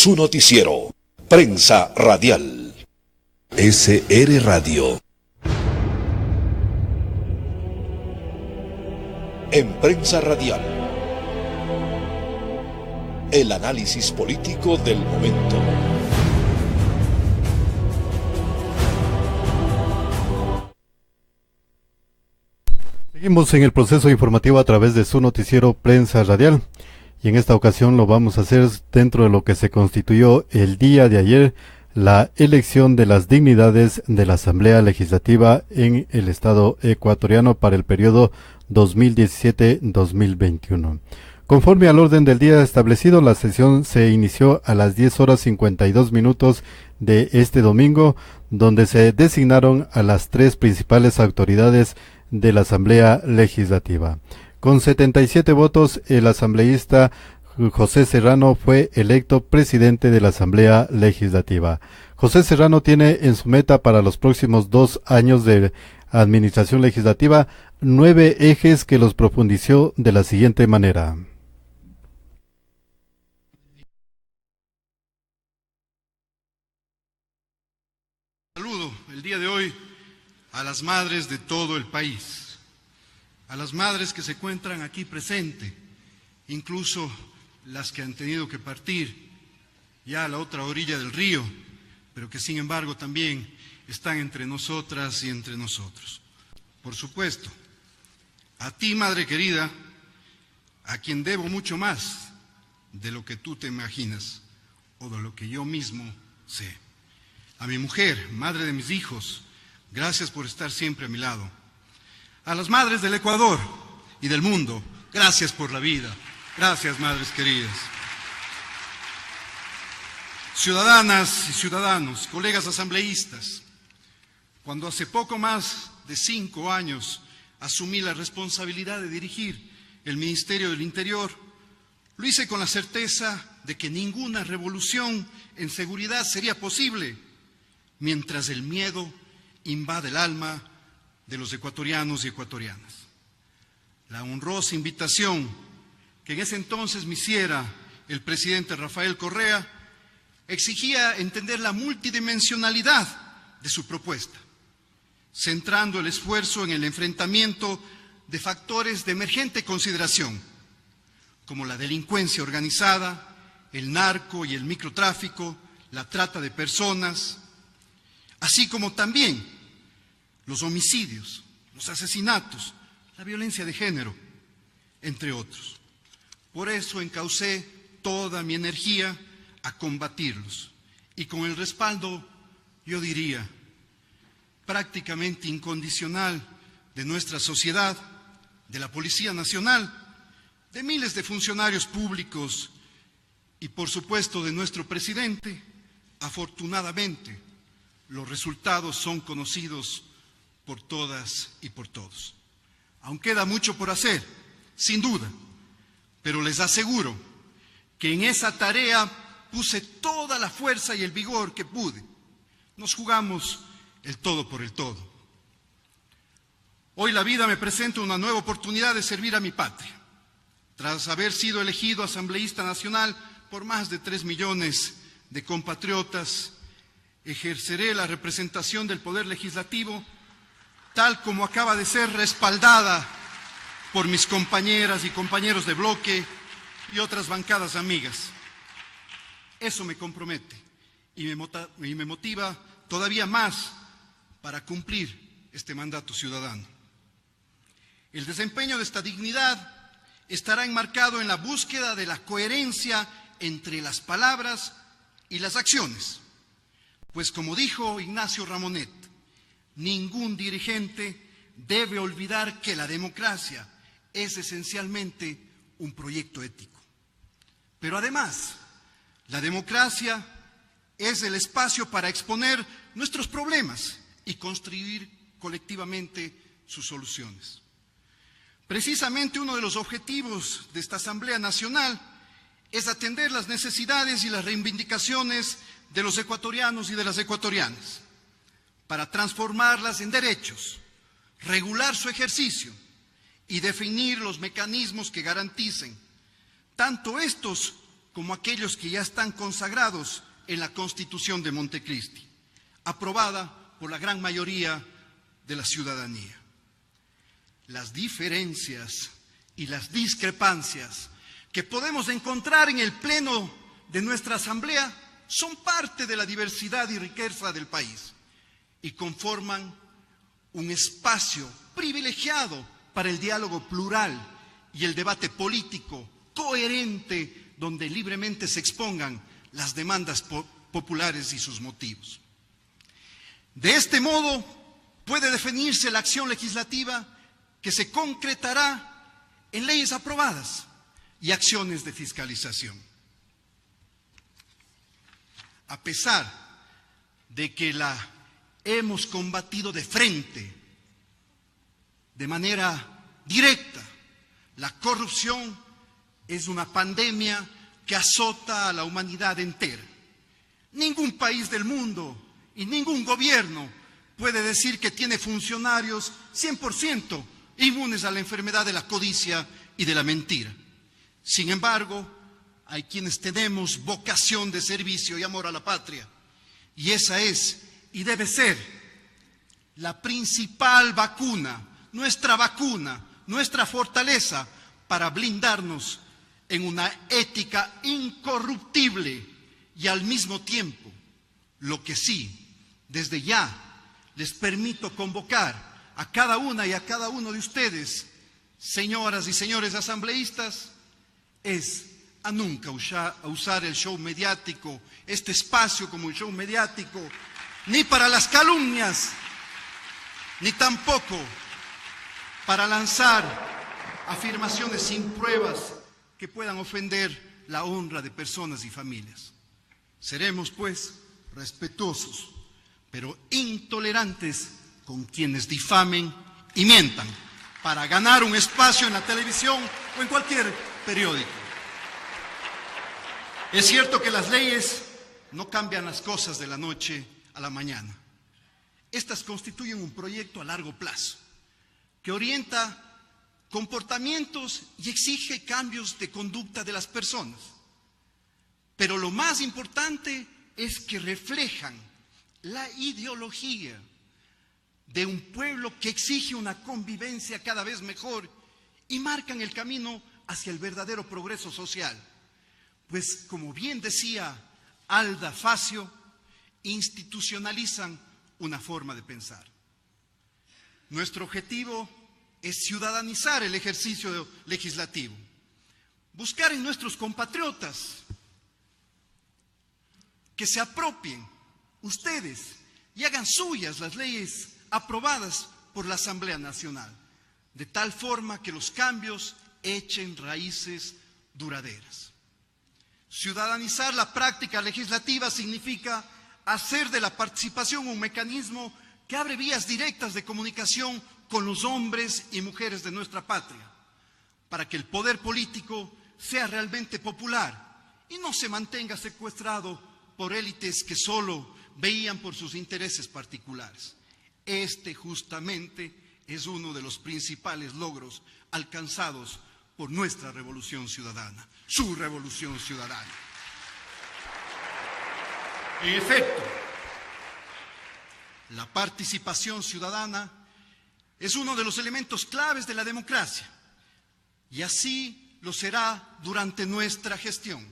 su noticiero, Prensa Radial. SR Radio. En Prensa Radial, el análisis político del momento. Seguimos en el proceso informativo a través de su noticiero Prensa Radial, y en esta ocasión lo vamos a hacer dentro de lo que se constituyó el día de ayer, la elección de las dignidades de la Asamblea Legislativa en el Estado ecuatoriano para el periodo 2017-2021. Conforme al orden del día establecido, la sesión se inició a las 10:52 de este domingo, donde se designaron a las tres principales autoridades de la Asamblea Legislativa. Con 77 votos, el asambleísta José Serrano fue electo presidente de la Asamblea Legislativa. José Serrano tiene en su meta para los próximos 2 años de administración legislativa 9 ejes que los profundizó de la siguiente manera. Saludo el día de hoy a las madres de todo el país, a las madres que se encuentran aquí presentes, incluso las que han tenido que partir ya a la otra orilla del río, pero que sin embargo también están entre nosotras y entre nosotros. Por supuesto, a ti, madre querida, a quien debo mucho más de lo que tú te imaginas o de lo que yo mismo sé. A mi mujer, madre de mis hijos, gracias por estar siempre a mi lado. A las madres del Ecuador y del mundo, gracias por la vida. Gracias, madres queridas. Ciudadanas y ciudadanos, colegas asambleístas, cuando hace poco más de 5 años asumí la responsabilidad de dirigir el Ministerio del Interior, lo hice con la certeza de que ninguna revolución en seguridad sería posible mientras el miedo invade el alma de los ecuatorianos y ecuatorianas. La honrosa invitación que en ese entonces me hiciera el presidente Rafael Correa exigía entender la multidimensionalidad de su propuesta, centrando el esfuerzo en el enfrentamiento de factores de emergente consideración, como la delincuencia organizada, el narco y el microtráfico, la trata de personas, así como también los homicidios, los asesinatos, la violencia de género, entre otros. Por eso encaucé toda mi energía a combatirlos y con el respaldo, yo diría, prácticamente incondicional de nuestra sociedad, de la Policía Nacional, de miles de funcionarios públicos y por supuesto de nuestro presidente, afortunadamente los resultados son conocidos por todas y por todos. Aún queda mucho por hacer, sin duda, pero les aseguro que en esa tarea puse toda la fuerza y el vigor que pude. Nos jugamos el todo por el todo. Hoy la vida me presenta una nueva oportunidad de servir a mi patria. Tras haber sido elegido asambleísta nacional por más de 3 millones de compatriotas, ejerceré la representación del Poder Legislativo tal como acaba de ser respaldada por mis compañeras y compañeros de bloque y otras bancadas amigas. Eso me compromete y me motiva todavía más para cumplir este mandato ciudadano. El desempeño de esta dignidad estará enmarcado en la búsqueda de la coherencia entre las palabras y las acciones. Pues como dijo Ignacio Ramonet, ningún dirigente debe olvidar que la democracia es esencialmente un proyecto ético. Pero además, la democracia es el espacio para exponer nuestros problemas y construir colectivamente sus soluciones. Precisamente uno de los objetivos de esta Asamblea Nacional es atender las necesidades y las reivindicaciones de los ecuatorianos y de las ecuatorianas, para transformarlas en derechos, regular su ejercicio y definir los mecanismos que garanticen tanto estos como aquellos que ya están consagrados en la Constitución de Montecristi, aprobada por la gran mayoría de la ciudadanía. Las diferencias y las discrepancias que podemos encontrar en el pleno de nuestra Asamblea son parte de la diversidad y riqueza del país y conforman un espacio privilegiado para el diálogo plural y el debate político coherente donde libremente se expongan las demandas populares y sus motivos. De este modo puede definirse la acción legislativa que se concretará en leyes aprobadas y acciones de fiscalización. A pesar de que la hemos combatido de frente, de manera directa, la corrupción es una pandemia que azota a la humanidad entera. Ningún país del mundo y ningún gobierno puede decir que tiene funcionarios 100% inmunes a la enfermedad de la codicia y de la mentira. Sin embargo, hay quienes tenemos vocación de servicio y amor a la patria, y esa es y debe ser la principal vacuna, nuestra fortaleza para blindarnos en una ética incorruptible y al mismo tiempo, lo que sí, desde ya les permito convocar a cada una y a cada uno de ustedes, señoras y señores asambleístas, es a nunca usar el show mediático, este espacio como un show mediático, ni para las calumnias, ni tampoco para lanzar afirmaciones sin pruebas que puedan ofender la honra de personas y familias. Seremos, pues, respetuosos, pero intolerantes con quienes difamen y mientan para ganar un espacio en la televisión o en cualquier periódico. Es cierto que las leyes no cambian las cosas de la noche a la mañana. Estas constituyen un proyecto a largo plazo que orienta comportamientos y exige cambios de conducta de las personas. Pero lo más importante es que reflejan la ideología de un pueblo que exige una convivencia cada vez mejor y marcan el camino hacia el verdadero progreso social. Pues, como bien decía Alda Facio, institucionalizan una forma de pensar. Nuestro objetivo es ciudadanizar el ejercicio legislativo, buscar en nuestros compatriotas que se apropien ustedes y hagan suyas las leyes aprobadas por la Asamblea Nacional, de tal forma que los cambios echen raíces duraderas. Ciudadanizar la práctica legislativa significa hacer de la participación un mecanismo que abre vías directas de comunicación con los hombres y mujeres de nuestra patria, para que el poder político sea realmente popular y no se mantenga secuestrado por élites que solo veían por sus intereses particulares. Este justamente es uno de los principales logros alcanzados por nuestra revolución ciudadana, su revolución ciudadana. En efecto, la participación ciudadana es uno de los elementos claves de la democracia y así lo será durante nuestra gestión,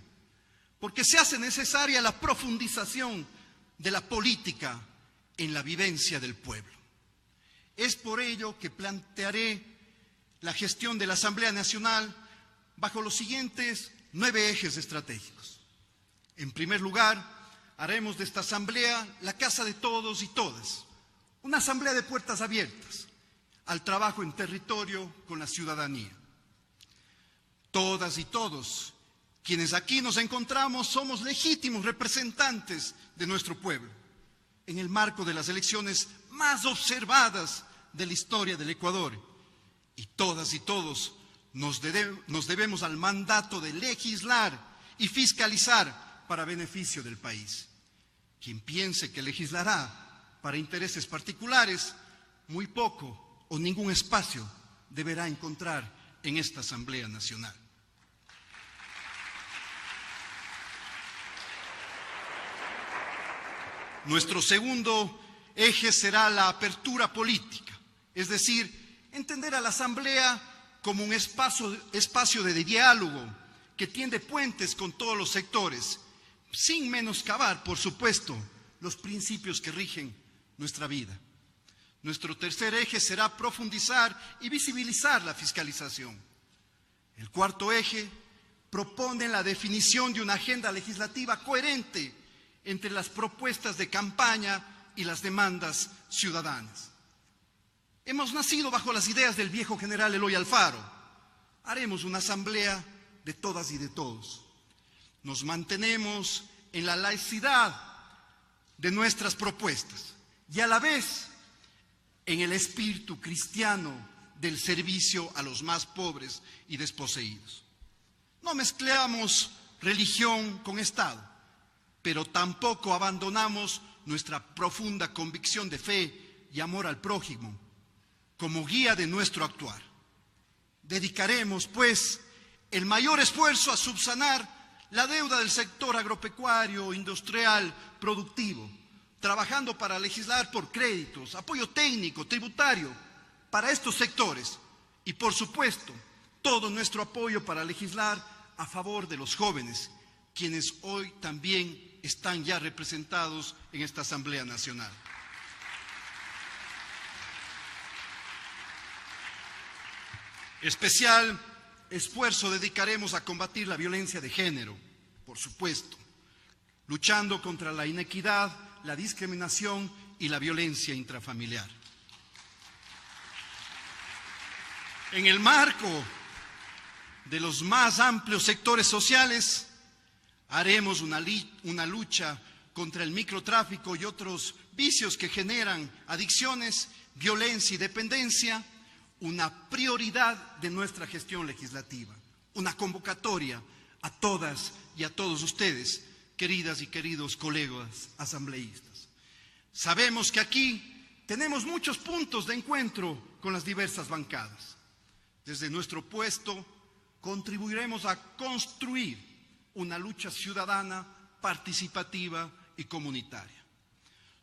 porque se hace necesaria la profundización de la política en la vivencia del pueblo. Es por ello que plantearé la gestión de la Asamblea Nacional bajo los siguientes 9 ejes estratégicos. En primer lugar, haremos de esta Asamblea la casa de todos y todas, una Asamblea de puertas abiertas al trabajo en territorio con la ciudadanía. Todas y todos quienes aquí nos encontramos somos legítimos representantes de nuestro pueblo, en el marco de las elecciones más observadas de la historia del Ecuador. Y todas y todos nos debemos al mandato de legislar y fiscalizar para beneficio del país. Quien piense que legislará para intereses particulares, muy poco o ningún espacio deberá encontrar en esta Asamblea Nacional. Nuestro segundo eje será la apertura política, es decir, entender a la Asamblea como un espacio de diálogo que tiende puentes con todos los sectores, sin menoscabar, por supuesto, los principios que rigen nuestra vida. Nuestro tercer eje será profundizar y visibilizar la fiscalización. El cuarto eje propone la definición de una agenda legislativa coherente entre las propuestas de campaña y las demandas ciudadanas. Hemos nacido bajo las ideas del viejo general Eloy Alfaro. Haremos una asamblea de todas y de todos. Nos mantenemos en la laicidad de nuestras propuestas y a la vez en el espíritu cristiano del servicio a los más pobres y desposeídos. No mezclamos religión con Estado, pero tampoco abandonamos nuestra profunda convicción de fe y amor al prójimo como guía de nuestro actuar. Dedicaremos, pues, el mayor esfuerzo a subsanar la deuda del sector agropecuario, industrial, productivo, trabajando para legislar por créditos, apoyo técnico, tributario para estos sectores y, por supuesto, todo nuestro apoyo para legislar a favor de los jóvenes, quienes hoy también están ya representados en esta Asamblea Nacional. Especial esfuerzo dedicaremos a combatir la violencia de género, por supuesto, luchando contra la inequidad, la discriminación y la violencia intrafamiliar. En el marco de los más amplios sectores sociales, haremos una lucha contra el microtráfico y otros vicios que generan adicciones, violencia y dependencia, una prioridad de nuestra gestión legislativa, una convocatoria a todas y a todos ustedes, queridas y queridos colegas asambleístas. Sabemos que aquí tenemos muchos puntos de encuentro con las diversas bancadas. Desde nuestro puesto contribuiremos a construir una lucha ciudadana, participativa y comunitaria.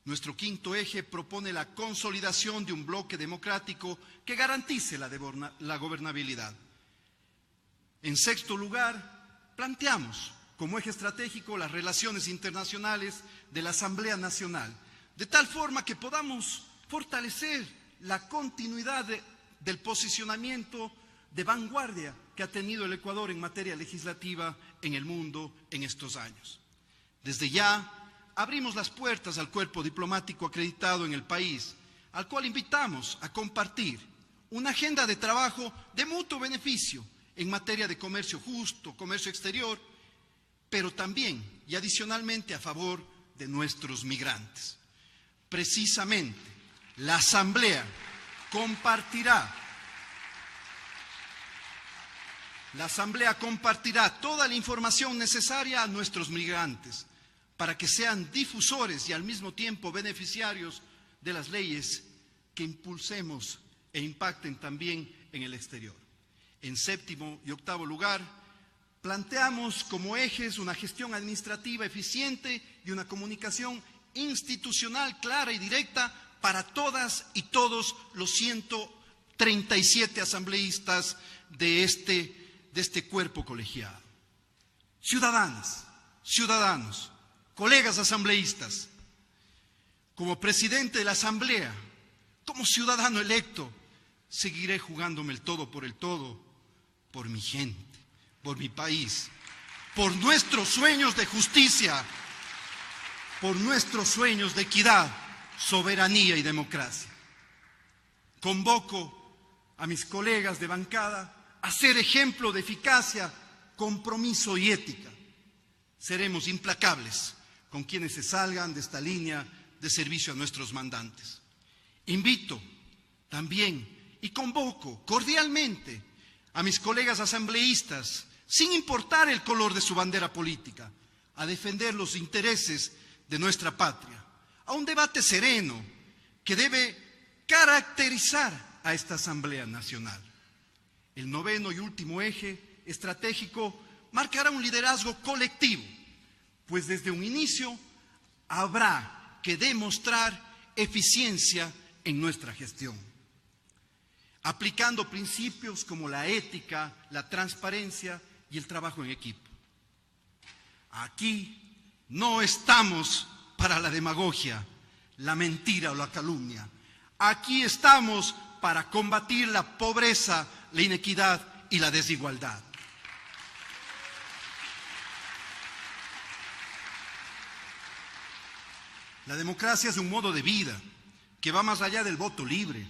Nuestro quinto eje propone la consolidación de un bloque democrático que garantice la gobernabilidad. En sexto lugar, planteamos como eje estratégico las relaciones internacionales de la Asamblea Nacional, de tal forma que podamos fortalecer la continuidad del posicionamiento de vanguardia que ha tenido el Ecuador en materia legislativa en el mundo en estos años. Desde ya abrimos las puertas al cuerpo diplomático acreditado en el país, al cual invitamos a compartir una agenda de trabajo de mutuo beneficio en materia de comercio justo, comercio exterior, pero también y adicionalmente a favor de nuestros migrantes. Precisamente, la Asamblea compartirá toda la información necesaria a nuestros migrantes para que sean difusores y al mismo tiempo beneficiarios de las leyes que impulsemos e impacten también en el exterior. En séptimo y octavo lugar, planteamos como ejes una gestión administrativa eficiente y una comunicación institucional clara y directa para todas y todos los 137 asambleístas de este cuerpo colegiado. Ciudadanas, ciudadanos, colegas asambleístas, como presidente de la Asamblea, como ciudadano electo, seguiré jugándome el todo por mi gente, por mi país, por nuestros sueños de justicia, por nuestros sueños de equidad, soberanía y democracia. Convoco a mis colegas de bancada a ser ejemplo de eficacia, compromiso y ética. Seremos implacables con quienes se salgan de esta línea de servicio a nuestros mandantes. Invito también y convoco cordialmente a mis colegas asambleístas, sin importar el color de su bandera política, a defender los intereses de nuestra patria, a un debate sereno que debe caracterizar a esta Asamblea Nacional. El noveno y último eje estratégico marcará un liderazgo colectivo, pues desde un inicio habrá que demostrar eficiencia en nuestra gestión, aplicando principios como la ética, la transparencia y el trabajo en equipo. Aquí no estamos para la demagogia, la mentira o la calumnia. Aquí estamos para combatir la pobreza, la inequidad y la desigualdad. La democracia es un modo de vida que va más allá del voto libre.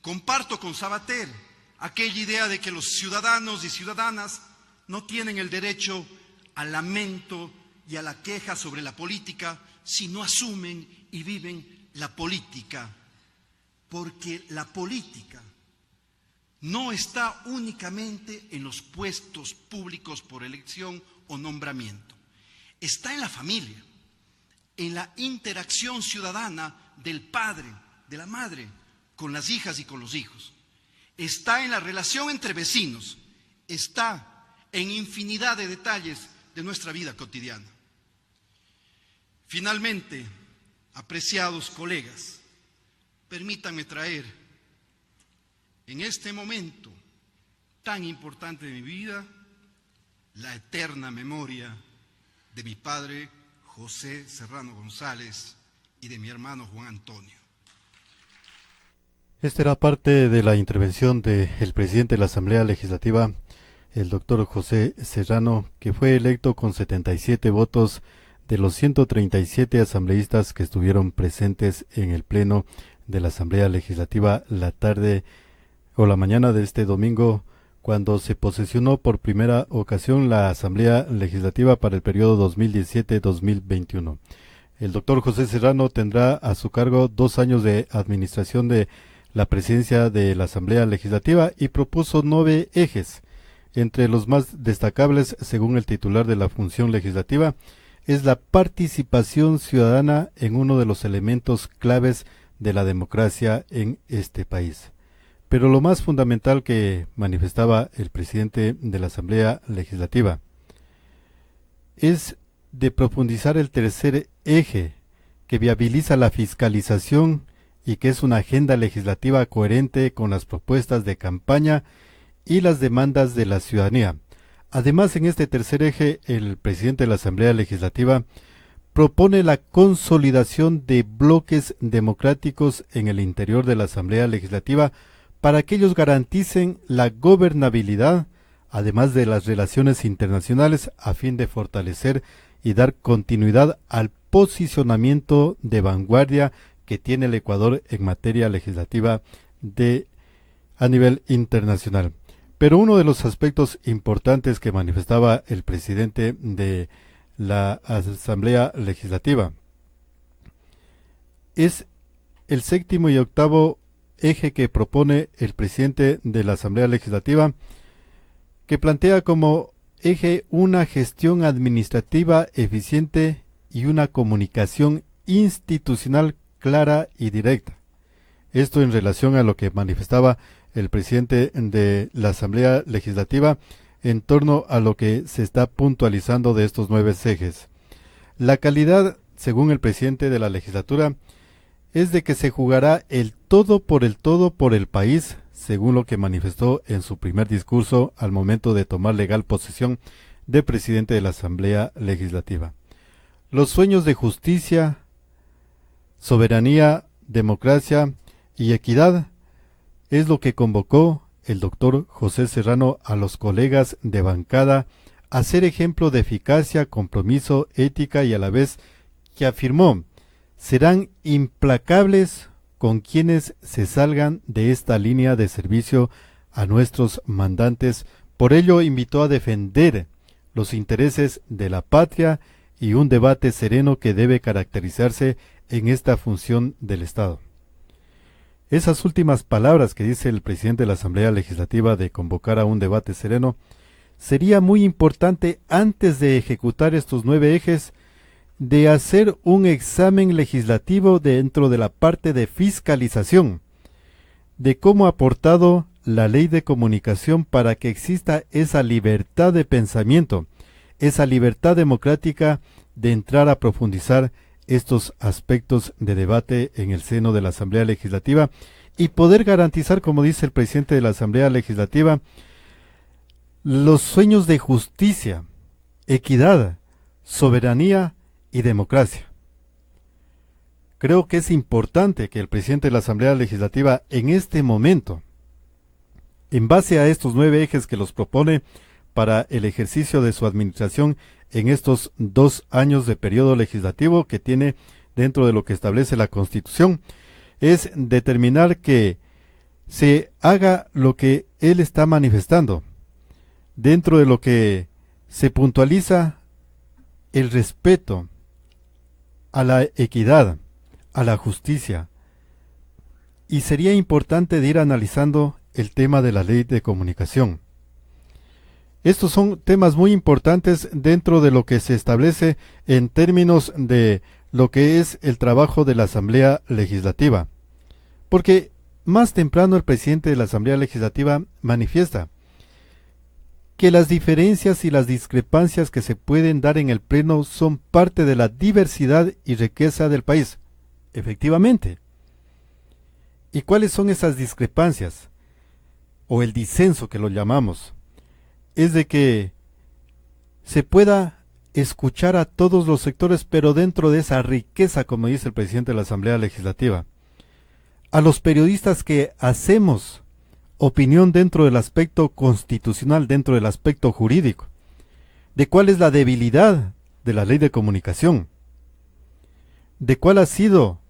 Comparto con Sabater aquella idea de que los ciudadanos y ciudadanas no tienen el derecho al lamento y a la queja sobre la política si no asumen y viven la política, porque la política no está únicamente en los puestos públicos por elección o nombramiento, está en la familia, en la interacción ciudadana del padre, de la madre, con las hijas y con los hijos. Está en la relación entre vecinos, está en infinidad de detalles de nuestra vida cotidiana. Finalmente, apreciados colegas, permítanme traer en este momento tan importante de mi vida la eterna memoria de mi padre José Serrano González y de mi hermano Juan Antonio. Esta era parte de la intervención del presidente de la Asamblea Legislativa, el doctor José Serrano, que fue electo con 77 votos de los 137 asambleístas que estuvieron presentes en el pleno de la Asamblea Legislativa la tarde o la mañana de este domingo, cuando se posesionó por primera ocasión la Asamblea Legislativa para el periodo 2017-2021. El doctor José Serrano tendrá a su cargo 2 años de administración de la presidencia de la Asamblea Legislativa y propuso 9 ejes. Entre los más destacables, según el titular de la función legislativa, es la participación ciudadana en uno de los elementos claves de la democracia en este país. Pero lo más fundamental que manifestaba el presidente de la Asamblea Legislativa es de profundizar el tercer eje, que viabiliza la fiscalización y que es una agenda legislativa coherente con las propuestas de campaña y las demandas de la ciudadanía. Además, en este tercer eje, el presidente de la Asamblea Legislativa propone la consolidación de bloques democráticos en el interior de la Asamblea Legislativa para que ellos garanticen la gobernabilidad, además de las relaciones internacionales, a fin de fortalecer y dar continuidad al posicionamiento de vanguardia que tiene el Ecuador en materia legislativa a nivel internacional. Pero uno de los aspectos importantes que manifestaba el presidente de la Asamblea Legislativa es el 7º y 8º eje que propone el presidente de la Asamblea Legislativa, que plantea como eje una gestión administrativa eficiente y una comunicación institucional clara y directa. Esto en relación a lo que manifestaba el presidente de la Asamblea Legislativa en torno a lo que se está puntualizando de estos 9 ejes. La calidad, según el presidente de la legislatura, es de que se jugará el todo por el país, según lo que manifestó en su primer discurso al momento de tomar legal posesión de presidente de la Asamblea Legislativa. Los sueños de justicia, soberanía, democracia y equidad es lo que convocó el doctor José Serrano a los colegas de bancada a ser ejemplo de eficacia, compromiso, ética y a la vez que afirmó serán implacables con quienes se salgan de esta línea de servicio a nuestros mandantes. Por ello invitó a defender los intereses de la patria y un debate sereno que debe caracterizarse en esta función del Estado. Esas últimas palabras que dice el presidente de la Asamblea Legislativa de convocar a un debate sereno, sería muy importante antes de ejecutar estos 9 ejes, de hacer un examen legislativo dentro de la parte de fiscalización, de cómo ha aportado la ley de comunicación para que exista esa libertad de pensamiento, esa libertad democrática de entrar a profundizar estos aspectos de debate en el seno de la Asamblea Legislativa y poder garantizar, como dice el presidente de la Asamblea Legislativa, los sueños de justicia, equidad, soberanía y democracia. Creo que es importante que el presidente de la Asamblea Legislativa en este momento, en base a estos 9 ejes que los propone para el ejercicio de su administración en estos 2 años de periodo legislativo que tiene dentro de lo que establece la Constitución, es determinar que se haga lo que él está manifestando, dentro de lo que se puntualiza el respeto a la equidad, a la justicia, y sería importante de ir analizando el tema de la ley de comunicación. Estos son temas muy importantes dentro de lo que se establece en términos de lo que es el trabajo de la Asamblea Legislativa, porque más temprano el presidente de la Asamblea Legislativa manifiesta que las diferencias y las discrepancias que se pueden dar en el Pleno son parte de la diversidad y riqueza del país. Efectivamente. ¿Y cuáles son esas discrepancias? O el disenso que lo llamamos. Es de que se pueda escuchar a todos los sectores, pero dentro de esa riqueza, como dice el presidente de la Asamblea Legislativa. A los periodistas que hacemos opinión dentro del aspecto constitucional, dentro del aspecto jurídico, de cuál es la debilidad de la ley de comunicación, de cuál ha sido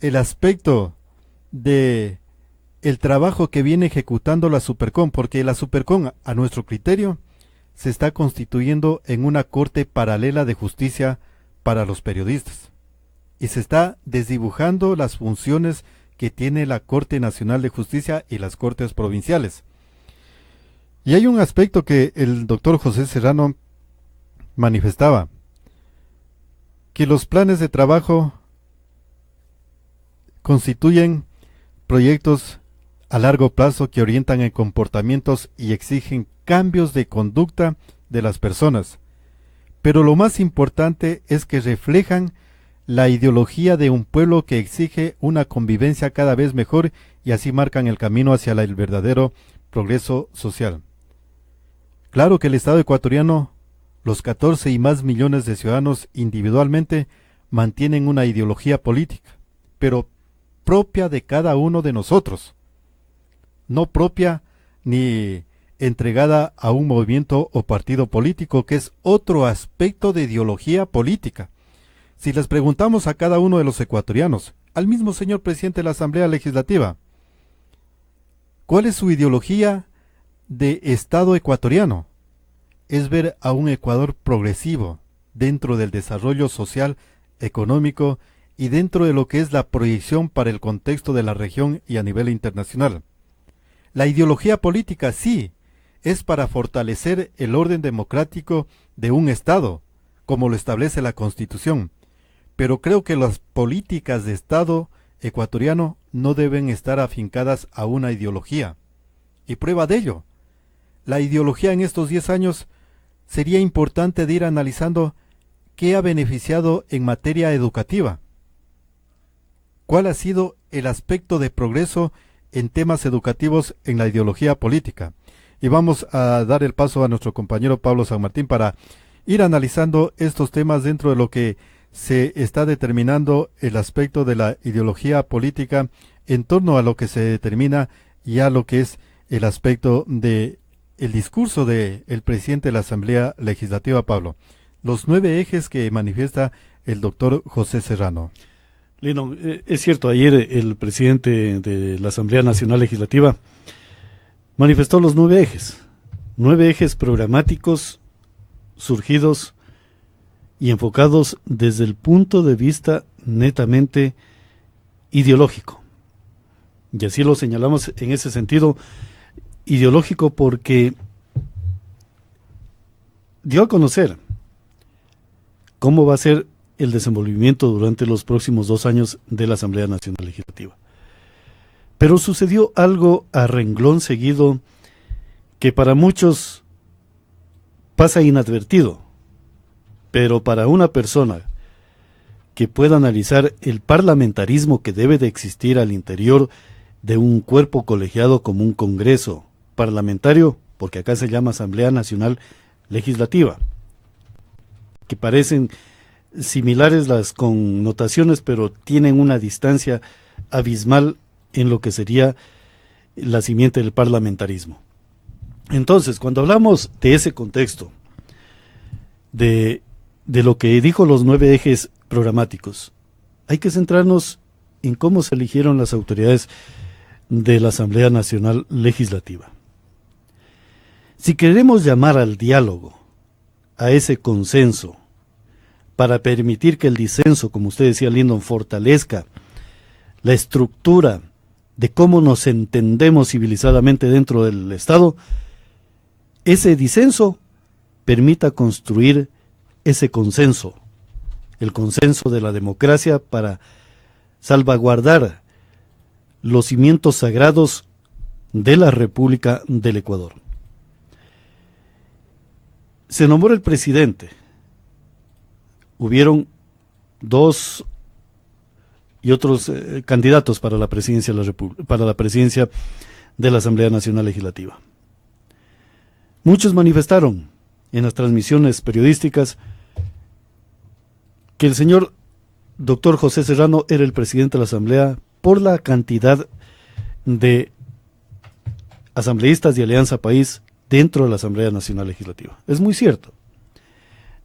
el aspecto de el trabajo que viene ejecutando la Supercom, porque la Supercom, a nuestro criterio, se está constituyendo en una corte paralela de justicia para los periodistas, y se está desdibujando las funciones que tiene la Corte Nacional de Justicia y las Cortes Provinciales. Y hay un aspecto que el doctor José Serrano manifestaba, que los planes de trabajo constituyen proyectos a largo plazo que orientan en comportamientos y exigen cambios de conducta de las personas. Pero lo más importante es que reflejan la ideología de un pueblo que exige una convivencia cada vez mejor y así marcan el camino hacia el verdadero progreso social. Claro que el Estado ecuatoriano, los 14 y más millones de ciudadanos individualmente, mantienen una ideología política, pero propia de cada uno de nosotros, no propia ni entregada a un movimiento o partido político, que es otro aspecto de ideología política. Si les preguntamos a cada uno de los ecuatorianos, al mismo señor presidente de la Asamblea Legislativa, ¿cuál es su ideología de Estado ecuatoriano? Es ver a un Ecuador progresivo dentro del desarrollo social, económico y dentro de lo que es la proyección para el contexto de la región y a nivel internacional. La ideología política sí es para fortalecer el orden democrático de un Estado, como lo establece la Constitución. Pero creo que las políticas de Estado ecuatoriano no deben estar afincadas a una ideología. Y prueba de ello, la ideología en estos 10 años sería importante de ir analizando qué ha beneficiado en materia educativa. ¿Cuál ha sido el aspecto de progreso en temas educativos en la ideología política? Y vamos a dar el paso a nuestro compañero Pablo San Martín para ir analizando estos temas dentro de lo que se está determinando el aspecto de la ideología política en torno a lo que se determina y a lo que es el aspecto de el discurso del presidente de la Asamblea Legislativa, Pablo. Los 9 ejes que manifiesta el doctor José Serrano. Lino, es cierto, ayer el presidente de la Asamblea Nacional Legislativa manifestó los 9 ejes programáticos surgidos y enfocados desde el punto de vista netamente ideológico. Y así lo señalamos en ese sentido, ideológico, porque dio a conocer cómo va a ser el desenvolvimiento durante los próximos 2 años de la Asamblea Nacional Legislativa. Pero sucedió algo a renglón seguido que para muchos pasa inadvertido, pero para una persona que pueda analizar el parlamentarismo que debe de existir al interior de un cuerpo colegiado como un Congreso parlamentario, porque acá se llama Asamblea Nacional Legislativa, que parecen similares las connotaciones, pero tienen una distancia abismal en lo que sería la simiente del parlamentarismo. Entonces, cuando hablamos de ese contexto, de lo que dijo los 9 ejes programáticos, hay que centrarnos en cómo se eligieron las autoridades de la Asamblea Nacional Legislativa. Si queremos llamar al diálogo, a ese consenso, para permitir que el disenso, como usted decía, Lyndon, fortalezca la estructura de cómo nos entendemos civilizadamente dentro del Estado, ese disenso permita construir ese consenso, el consenso de la democracia, para salvaguardar los cimientos sagrados de la República del Ecuador. Se nombró el presidente. Hubieron 2 y otros candidatos para la presidencia de la Asamblea Nacional Legislativa. Muchos manifestaron en las transmisiones periodísticas que el señor doctor José Serrano era el presidente de la Asamblea por la cantidad de asambleístas de Alianza País dentro de la Asamblea Nacional Legislativa. Es muy cierto.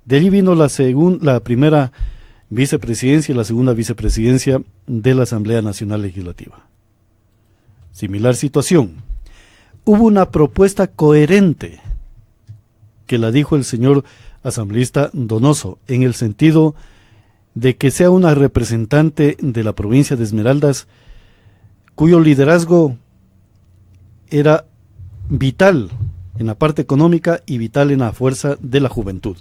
De allí vino la primera vicepresidencia y la segunda vicepresidencia de la Asamblea Nacional Legislativa. Similar situación. Hubo una propuesta coherente que la dijo el señor asambleísta Donoso, en el sentido de que sea una representante de la provincia de Esmeraldas, cuyo liderazgo era vital en la parte económica y vital en la fuerza de la juventud.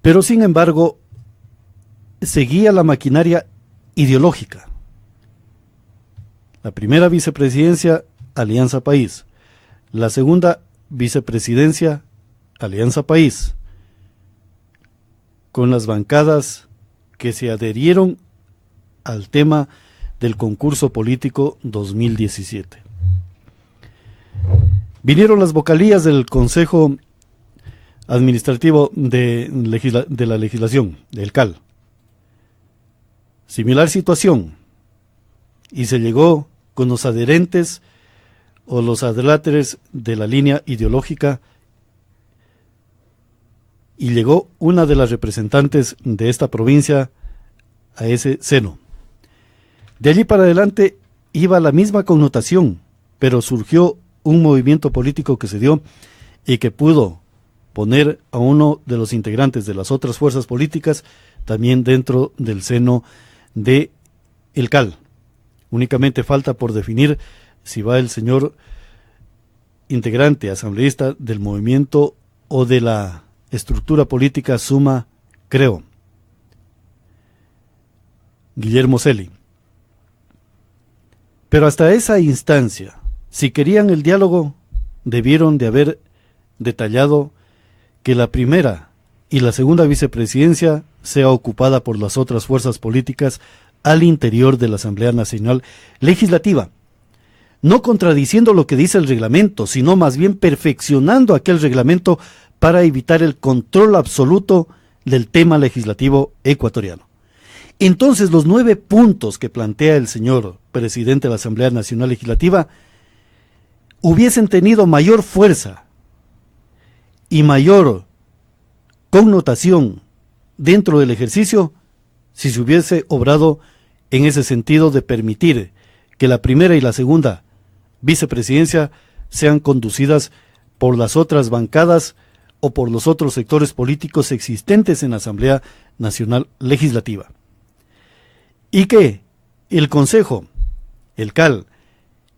Pero sin embargo, seguía la maquinaria ideológica. La primera vicepresidencia, Alianza País. La segunda vicepresidencia, Alianza País, con las bancadas que se adherieron al tema del concurso político 2017. Vinieron las vocalías del Consejo Administrativo de la Legislación, del CAL. Similar situación, y se llegó con los adherentes o los adláteres de la línea ideológica, y llegó una de las representantes de esta provincia a ese seno. De allí para adelante iba la misma connotación, pero surgió un movimiento político que se dio y que pudo poner a uno de los integrantes de las otras fuerzas políticas también dentro del seno de el CAL. Únicamente falta por definir si va el señor integrante asambleísta del movimiento o de la estructura política Suma Creo, Guillermo Celi. Pero hasta esa instancia, si querían el diálogo, debieron de haber detallado que la primera y la segunda vicepresidencia sea ocupada por las otras fuerzas políticas al interior de la Asamblea Nacional Legislativa, no contradiciendo lo que dice el reglamento, sino más bien perfeccionando aquel reglamento para evitar el control absoluto del tema legislativo ecuatoriano. Entonces, los 9 puntos que plantea el señor presidente de la Asamblea Nacional Legislativa hubiesen tenido mayor fuerza y mayor connotación dentro del ejercicio si se hubiese obrado en ese sentido de permitir que la primera y la segunda vicepresidencia sean conducidas por las otras bancadas o por los otros sectores políticos existentes en la Asamblea Nacional Legislativa. Y que el Consejo, el CAL,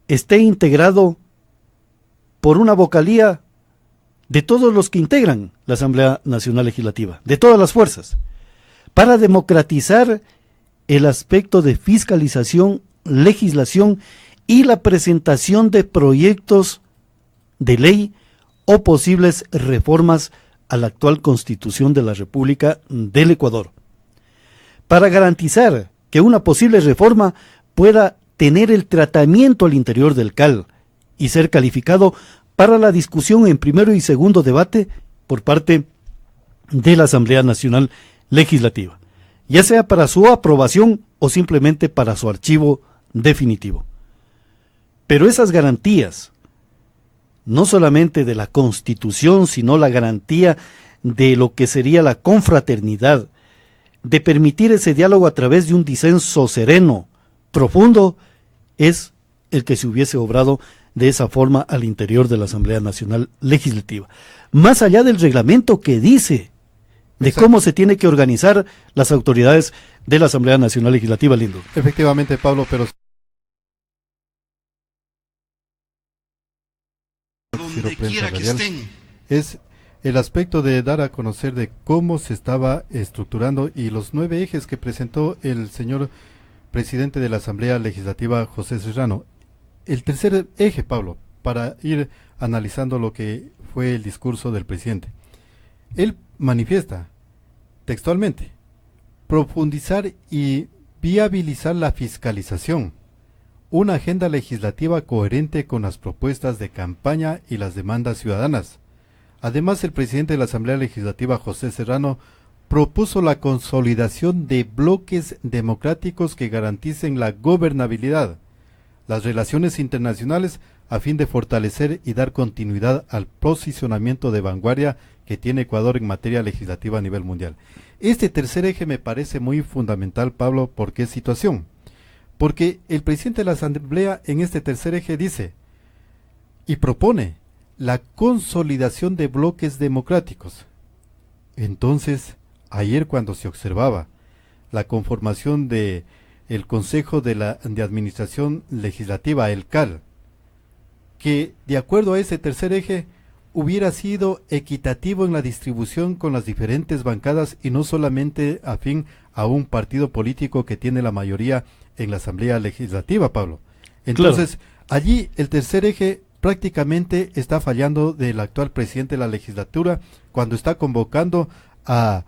esté integrado por una vocalía de todos los que integran la Asamblea Nacional Legislativa, de todas las fuerzas, para democratizar el aspecto de fiscalización, legislación y la presentación de proyectos de ley o posibles reformas a la actual Constitución de la República del Ecuador, para garantizar que una posible reforma pueda tener el tratamiento al interior del CAL y ser calificado para la discusión en primero y segundo debate por parte de la Asamblea Nacional Legislativa, ya sea para su aprobación o simplemente para su archivo definitivo. Pero esas garantías, no solamente de la Constitución, sino la garantía de lo que sería la confraternidad, de permitir ese diálogo a través de un disenso sereno, profundo, es el que se hubiese obrado de esa forma al interior de la Asamblea Nacional Legislativa. Más allá del reglamento que dice de cómo se tiene que organizar las autoridades de la Asamblea Nacional Legislativa, Lindo. Efectivamente, Pablo, pero donde quiera que estén, es el aspecto de dar a conocer de cómo se estaba estructurando y los 9 ejes que presentó el señor presidente de la Asamblea Legislativa, José Serrano. El tercer eje, Pablo, para ir analizando lo que fue el discurso del presidente. Él manifiesta textualmente: profundizar y viabilizar la fiscalización, una agenda legislativa coherente con las propuestas de campaña y las demandas ciudadanas. Además, el presidente de la Asamblea Legislativa, José Serrano, propuso la consolidación de bloques democráticos que garanticen la gobernabilidad, las relaciones internacionales a fin de fortalecer y dar continuidad al posicionamiento de vanguardia que tiene Ecuador en materia legislativa a nivel mundial. Este tercer eje me parece muy fundamental, Pablo. ¿Por qué situación? Porque el presidente de la Asamblea en este tercer eje dice y propone la consolidación de bloques democráticos. Entonces, ayer cuando se observaba la conformación de el Consejo de Administración Legislativa, el CAL, que de acuerdo a ese tercer eje hubiera sido equitativo en la distribución con las diferentes bancadas y no solamente afín a un partido político que tiene la mayoría en la Asamblea Legislativa, Pablo. Entonces, allí el tercer eje prácticamente está fallando del actual presidente de la legislatura cuando está convocando a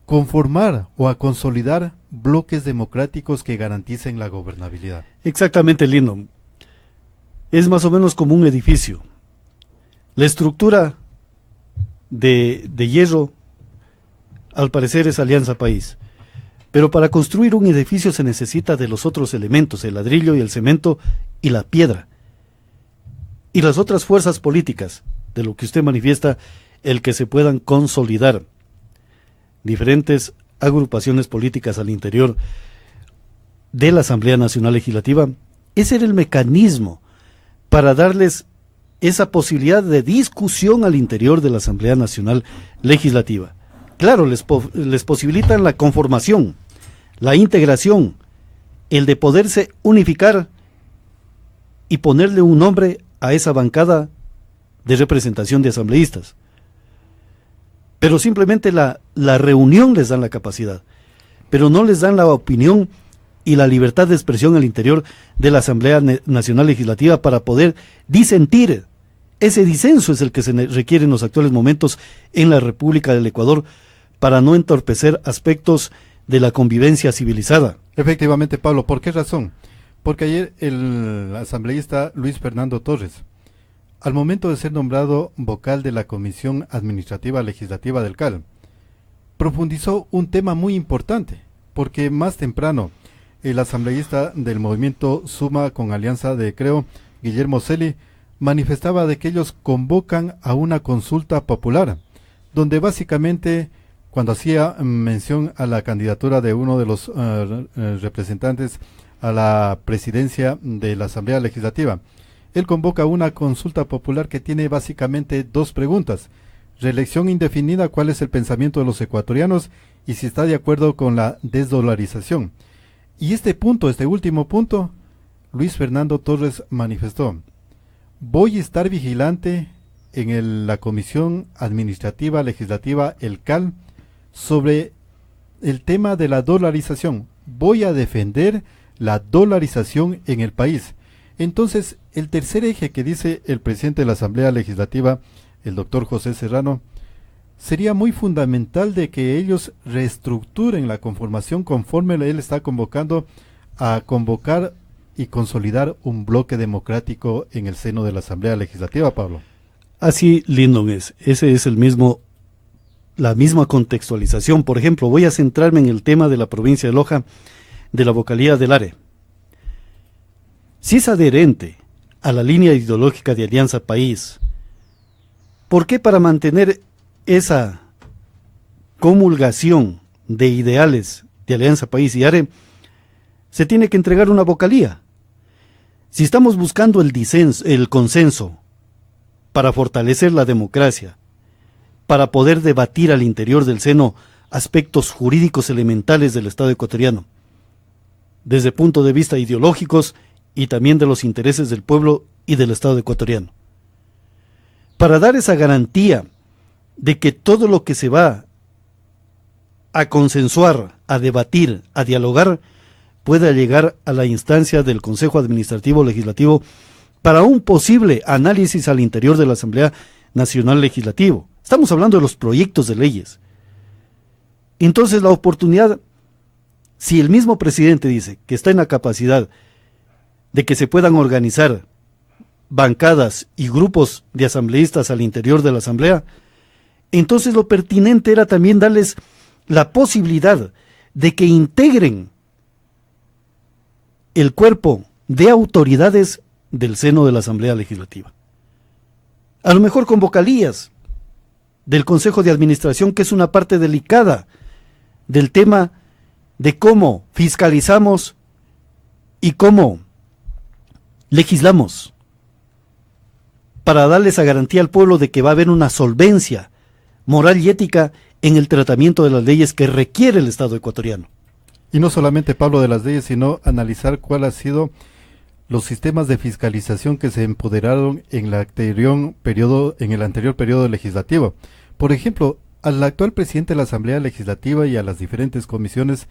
conformar o a consolidar bloques democráticos que garanticen la gobernabilidad. Exactamente, Lindo. Es más o menos como un edificio. La estructura de hierro, al parecer, es Alianza País. Pero para construir un edificio se necesita de los otros elementos, el ladrillo y el cemento y la piedra. Y las otras fuerzas políticas, de lo que usted manifiesta, el que se puedan consolidar diferentes agrupaciones políticas al interior de la Asamblea Nacional Legislativa, ese era el mecanismo para darles esa posibilidad de discusión al interior de la Asamblea Nacional Legislativa. Claro, les posibilitan la conformación, la integración, el de poderse unificar y ponerle un nombre a esa bancada de representación de asambleístas. Pero simplemente la reunión les dan la capacidad, pero no les dan la opinión y la libertad de expresión al interior de la Asamblea Nacional Legislativa para poder disentir. Ese disenso es el que se requiere en los actuales momentos en la República del Ecuador para no entorpecer aspectos de la convivencia civilizada. Efectivamente, Pablo, ¿por qué razón? Porque ayer el asambleísta Luis Fernando Torres, al momento de ser nombrado vocal de la Comisión Administrativa Legislativa del CAL, profundizó un tema muy importante, porque más temprano el asambleísta del movimiento Suma con Alianza de Creo, Guillermo Celi, manifestaba de que ellos convocan a una consulta popular, donde básicamente, cuando hacía mención a la candidatura de uno de los representantes a la presidencia de la Asamblea Legislativa, él convoca una consulta popular que tiene básicamente 2 preguntas: reelección indefinida, cuál es el pensamiento de los ecuatorianos y si está de acuerdo con la desdolarización. Y este último punto, Luis Fernando Torres manifestó: voy a estar vigilante en la Comisión Administrativa Legislativa, el CAL, sobre el tema de la dolarización. Voy a defender la dolarización en el país. Entonces, el tercer eje que dice el presidente de la Asamblea Legislativa, el doctor José Serrano, sería muy fundamental de que ellos reestructuren la conformación conforme él está convocando a convocar y consolidar un bloque democrático en el seno de la Asamblea Legislativa, Pablo. Así, Lyndon, ese es la misma contextualización. Por ejemplo, voy a centrarme en el tema de la provincia de Loja, de la vocalía del ARE. Si es adherente a la línea ideológica de Alianza País, ¿por qué para mantener esa comulgación de ideales de Alianza País y ARE se tiene que entregar una vocalía? Si estamos buscando el consenso para fortalecer la democracia, para poder debatir al interior del seno aspectos jurídicos elementales del Estado ecuatoriano, desde punto de vista ideológicos y también de los intereses del pueblo y del Estado ecuatoriano, para dar esa garantía de que todo lo que se va a consensuar, a debatir, a dialogar, pueda llegar a la instancia del Consejo Administrativo Legislativo para un posible análisis al interior de la Asamblea Nacional Legislativa. Estamos hablando de los proyectos de leyes. Entonces la oportunidad, si el mismo presidente dice que está en la capacidad de que se puedan organizar bancadas y grupos de asambleístas al interior de la Asamblea, entonces lo pertinente era también darles la posibilidad de que integren el cuerpo de autoridades del seno de la Asamblea Legislativa. A lo mejor con vocalías del Consejo de Administración, que es una parte delicada del tema de cómo fiscalizamos y cómo legislamos, para darle esa garantía al pueblo de que va a haber una solvencia moral y ética en el tratamiento de las leyes que requiere el Estado ecuatoriano. Y no solamente, Pablo, de las leyes, sino analizar cuál ha sido los sistemas de fiscalización que se empoderaron en el anterior periodo legislativo. Por ejemplo, al actual presidente de la Asamblea Legislativa y a las diferentes comisiones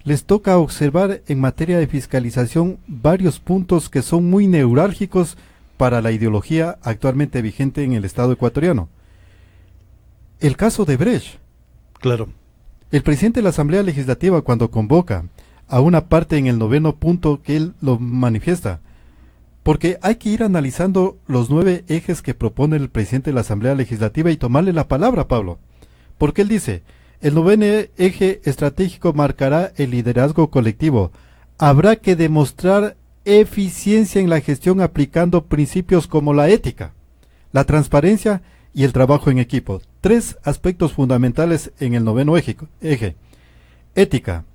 les toca observar en materia de fiscalización varios puntos que son muy neurálgicos para la ideología actualmente vigente en el Estado ecuatoriano. El caso de Brecht. Claro. El presidente de la Asamblea Legislativa, cuando convoca a una parte en el 9º punto, que él lo manifiesta, porque hay que ir analizando los 9 ejes que propone el presidente de la Asamblea Legislativa y tomarle la palabra, Pablo, porque él dice: el 9º eje estratégico marcará el liderazgo colectivo. Habrá que demostrar eficiencia en la gestión aplicando principios como la ética, la transparencia y el trabajo en equipo. 3 aspectos fundamentales en el 9º eje. Ética.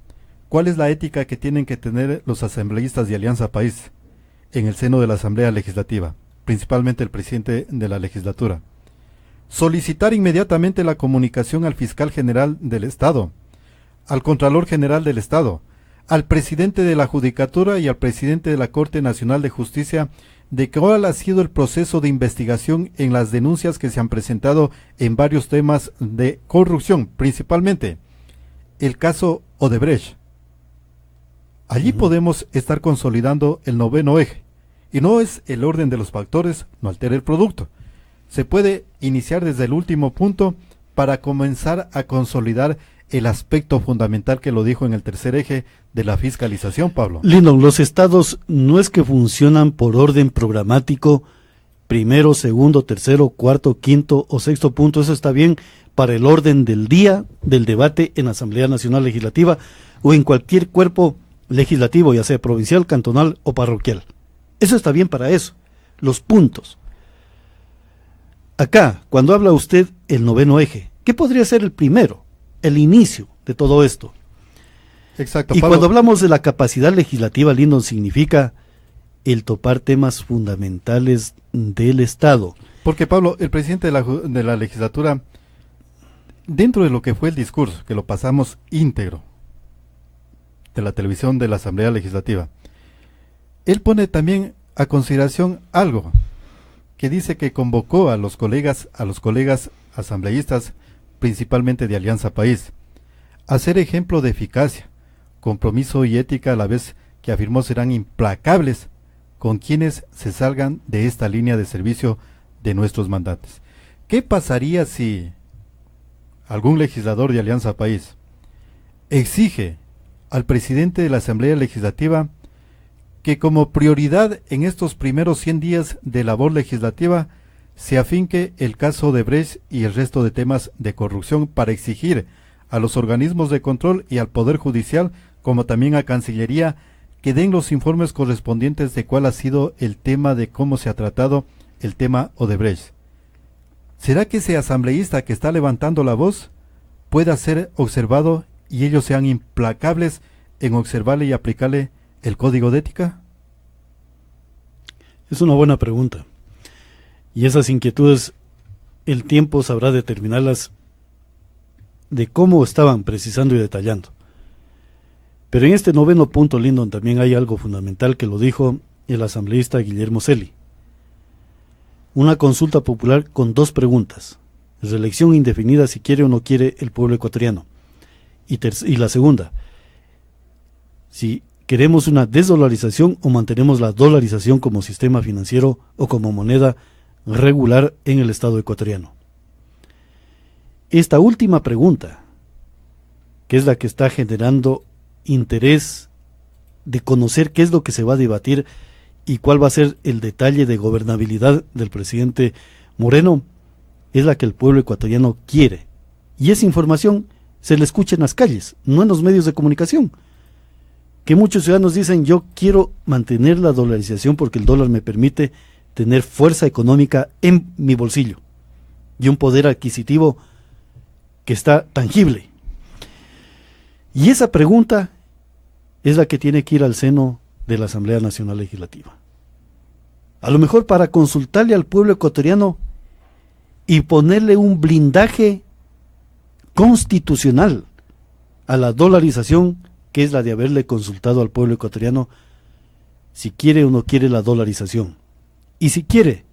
¿Cuál es la ética que tienen que tener los asambleístas de Alianza País en el seno de la Asamblea Legislativa, principalmente el presidente de la legislatura? Solicitar inmediatamente la comunicación al fiscal general del Estado, al Contralor General del Estado, al presidente de la Judicatura y al presidente de la Corte Nacional de Justicia de cuál ha sido el proceso de investigación en las denuncias que se han presentado en varios temas de corrupción, principalmente el caso Odebrecht. Allí podemos estar consolidando el 9º eje, y no es el orden de los factores, no altera el producto. Se puede iniciar desde el último punto para comenzar a consolidar el aspecto fundamental que lo dijo en el 3er eje de la fiscalización, Pablo. Lyndon, los estados no es que funcionan por orden programático, primero, segundo, tercero, cuarto, quinto o sexto punto. Eso está bien para el orden del día del debate en la Asamblea Nacional Legislativa o en cualquier cuerpo legislativo, ya sea provincial, cantonal o parroquial. Eso está bien para eso, los puntos. Acá, cuando habla usted el 9º eje, ¿qué podría ser el primero? El inicio de todo esto. Exacto, y Pablo. Cuando hablamos de la capacidad legislativa, Lyndon, significa el topar temas fundamentales del Estado. Porque, Pablo, el presidente de la legislatura, dentro de lo que fue el discurso, que lo pasamos íntegro, de la televisión de la Asamblea Legislativa, él pone también a consideración algo, que dice que convocó a los colegas asambleístas, principalmente de Alianza País, a ser ejemplo de eficacia, compromiso y ética, a la vez que afirmó serán implacables con quienes se salgan de esta línea de servicio de nuestros mandantes. ¿Qué pasaría si algún legislador de Alianza País, exige al presidente de la Asamblea Legislativa que como prioridad en estos primeros 100 días de labor legislativa se afinque el caso Odebrecht y el resto de temas de corrupción para exigir a los organismos de control y al Poder Judicial, como también a Cancillería, que den los informes correspondientes de cuál ha sido el tema de cómo se ha tratado el tema Odebrecht. ¿Será que ese asambleísta que está levantando la voz pueda ser observado y ellos sean implacables en observarle y aplicarle el código de ética? Es una buena pregunta. Y esas inquietudes, el tiempo sabrá determinarlas de cómo estaban precisando y detallando. Pero en este 9º punto, Lyndon, también hay algo fundamental que lo dijo el asambleísta Guillermo Celi. Una consulta popular con 2 preguntas. Reelección indefinida si quiere o no quiere el pueblo ecuatoriano. Y la segunda, si queremos una desdolarización o mantenemos la dolarización como sistema financiero o como moneda regular en el Estado ecuatoriano. Esta última pregunta, que es la que está generando interés de conocer qué es lo que se va a debatir y cuál va a ser el detalle de gobernabilidad del presidente Moreno, es la que el pueblo ecuatoriano quiere. Y esa información se le escucha en las calles, no en los medios de comunicación. Que muchos ciudadanos dicen, yo quiero mantener la dolarización porque el dólar me permite tener fuerza económica en mi bolsillo y un poder adquisitivo que está tangible. Y esa pregunta es la que tiene que ir al seno de la Asamblea Nacional Legislativa. A lo mejor para consultarle al pueblo ecuatoriano y ponerle un blindaje constitucional a la dolarización, que es la de haberle consultado al pueblo ecuatoriano si quiere o no quiere la dolarización. Y si quiere,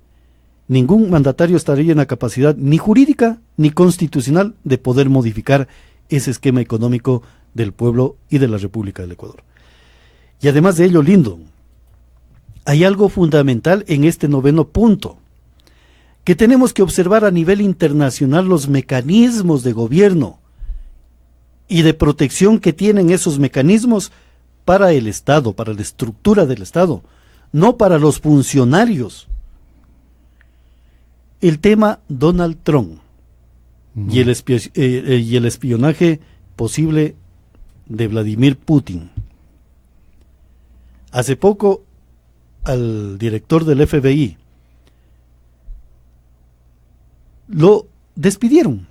ningún mandatario estaría en la capacidad ni jurídica ni constitucional de poder modificar ese esquema económico del pueblo y de la República del Ecuador. Y además de ello, Lyndon, hay algo fundamental en este 9º punto, que tenemos que observar a nivel internacional los mecanismos de gobierno y de protección que tienen esos mecanismos para el Estado, para la estructura del Estado, no para los funcionarios. El tema Donald Trump y el espionaje posible de Vladimir Putin. Hace poco al director del FBI lo despidieron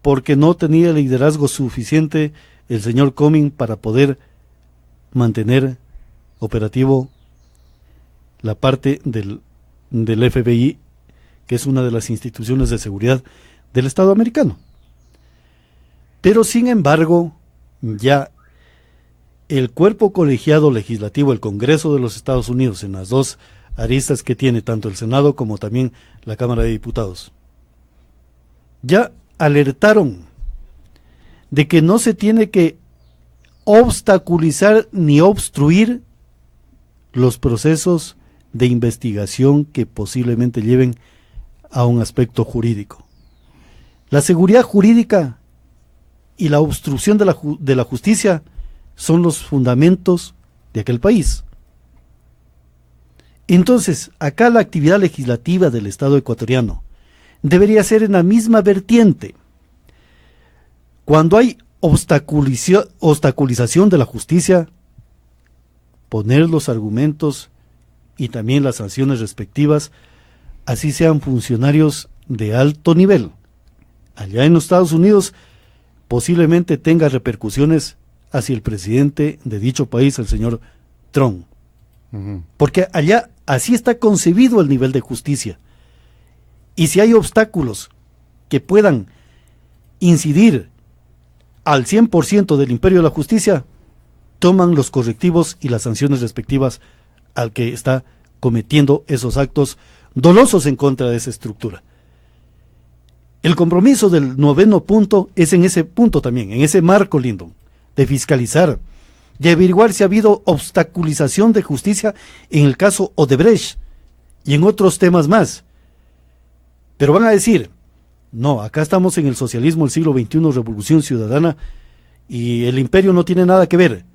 porque no tenía liderazgo suficiente el señor Comey para poder mantener operativo la parte del FBI, que es una de las instituciones de seguridad del Estado americano. Pero sin embargo, ya el cuerpo colegiado legislativo, el Congreso de los Estados Unidos, en las 2 aristas que tiene tanto el Senado como también la Cámara de Diputados, ya alertaron de que no se tiene que obstaculizar ni obstruir los procesos de investigación que posiblemente lleven a un aspecto jurídico. La seguridad jurídica y la obstrucción de la justicia son los fundamentos de aquel país. Entonces, acá la actividad legislativa del Estado ecuatoriano debería ser en la misma vertiente. Cuando hay obstaculización de la justicia, poner los argumentos y también las sanciones respectivas, así sean funcionarios de alto nivel. Allá en los Estados Unidos posiblemente tenga repercusiones hacia el presidente de dicho país, el señor Trump. Porque allá así está concebido el nivel de justicia. Y si hay obstáculos que puedan incidir al 100% del imperio de la justicia, toman los correctivos y las sanciones respectivas al que está cometiendo esos actos dolosos en contra de esa estructura. El compromiso del 9º punto es en ese punto también, en ese marco, Lyndon, de fiscalizar, de averiguar si ha habido obstaculización de justicia en el caso Odebrecht y en otros temas más. Pero van a decir, No, acá estamos en el socialismo del siglo XXI, revolución ciudadana, y el imperio no tiene nada que ver.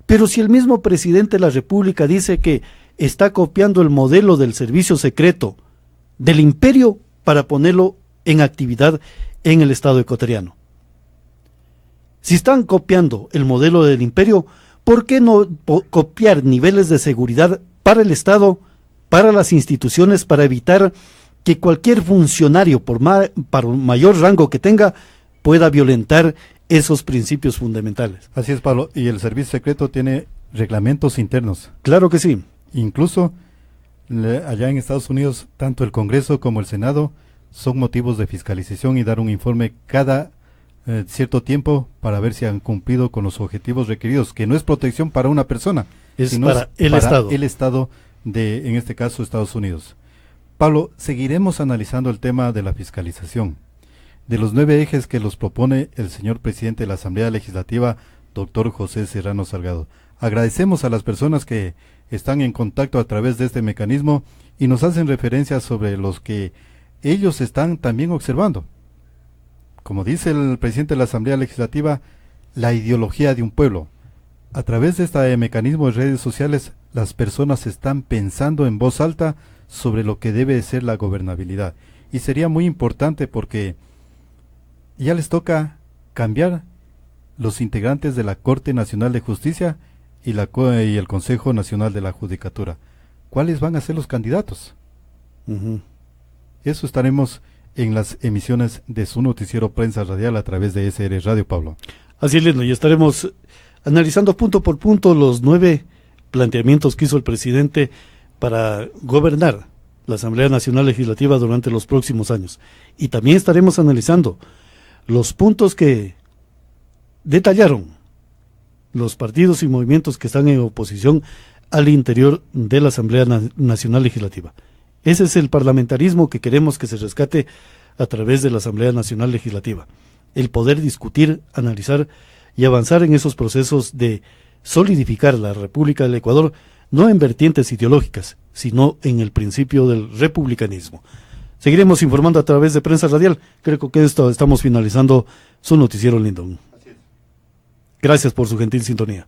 Pero si el mismo presidente de la República dice que está copiando el modelo del servicio secreto del imperio para ponerlo en actividad en el Estado ecuatoriano. Si están copiando el modelo del imperio, ¿por qué no copiar niveles de seguridad para el Estado, para las instituciones, para evitar que cualquier funcionario, por mayor rango que tenga, pueda violentar esos principios fundamentales? Así es, Pablo, y el servicio secreto tiene reglamentos internos. Claro que sí. Incluso allá en Estados Unidos, tanto el Congreso como el Senado son motivos de fiscalización y dar un informe cada cierto tiempo para ver si han cumplido con los objetivos requeridos, que no es protección para una persona, sino para el Estado. El Estado de, en este caso, Estados Unidos. Pablo, seguiremos analizando el tema de la fiscalización, de los 9 ejes que los propone el señor presidente de la Asamblea Legislativa, doctor José Serrano Salgado. Agradecemos a las personas que están en contacto a través de este mecanismo y nos hacen referencia sobre los que ellos están también observando. Como dice el presidente de la Asamblea Legislativa, la ideología de un pueblo. A través de este mecanismo de redes sociales, las personas están pensando en voz alta sobre lo que debe ser la gobernabilidad. Y sería muy importante porque ya les toca cambiar los integrantes de la Corte Nacional de Justicia y el Consejo Nacional de la Judicatura. ¿Cuáles van a ser los candidatos? Eso estaremos en las emisiones de su noticiero Prensa Radial a través de SR Radio, Pablo. Así es, Lino, y estaremos analizando punto por punto los 9 planteamientos que hizo el presidente para gobernar la Asamblea Nacional Legislativa durante los próximos años. Y también estaremos analizando los puntos que detallaron los partidos y movimientos que están en oposición al interior de la Asamblea Nacional Legislativa. Ese es el parlamentarismo que queremos que se rescate a través de la Asamblea Nacional Legislativa. El poder discutir, analizar y avanzar en esos procesos de solidificar la República del Ecuador, no en vertientes ideológicas, sino en el principio del republicanismo. Seguiremos informando a través de Prensa Radial. Creo que estamos finalizando su noticiero Lindon. Gracias por su gentil sintonía.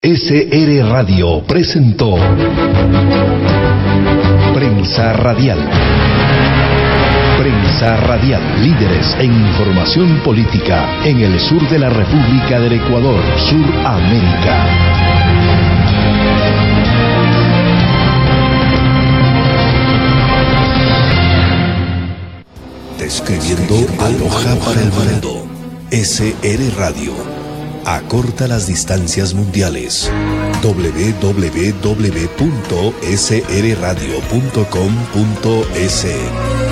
SR Radio presentó Prensa Radial. Prensa Radial, líderes en información política en el sur de la República del Ecuador, Suramérica. Describiendo Aloha para el mundo. SR Radio. Acorta las distancias mundiales. www.srradio.com.es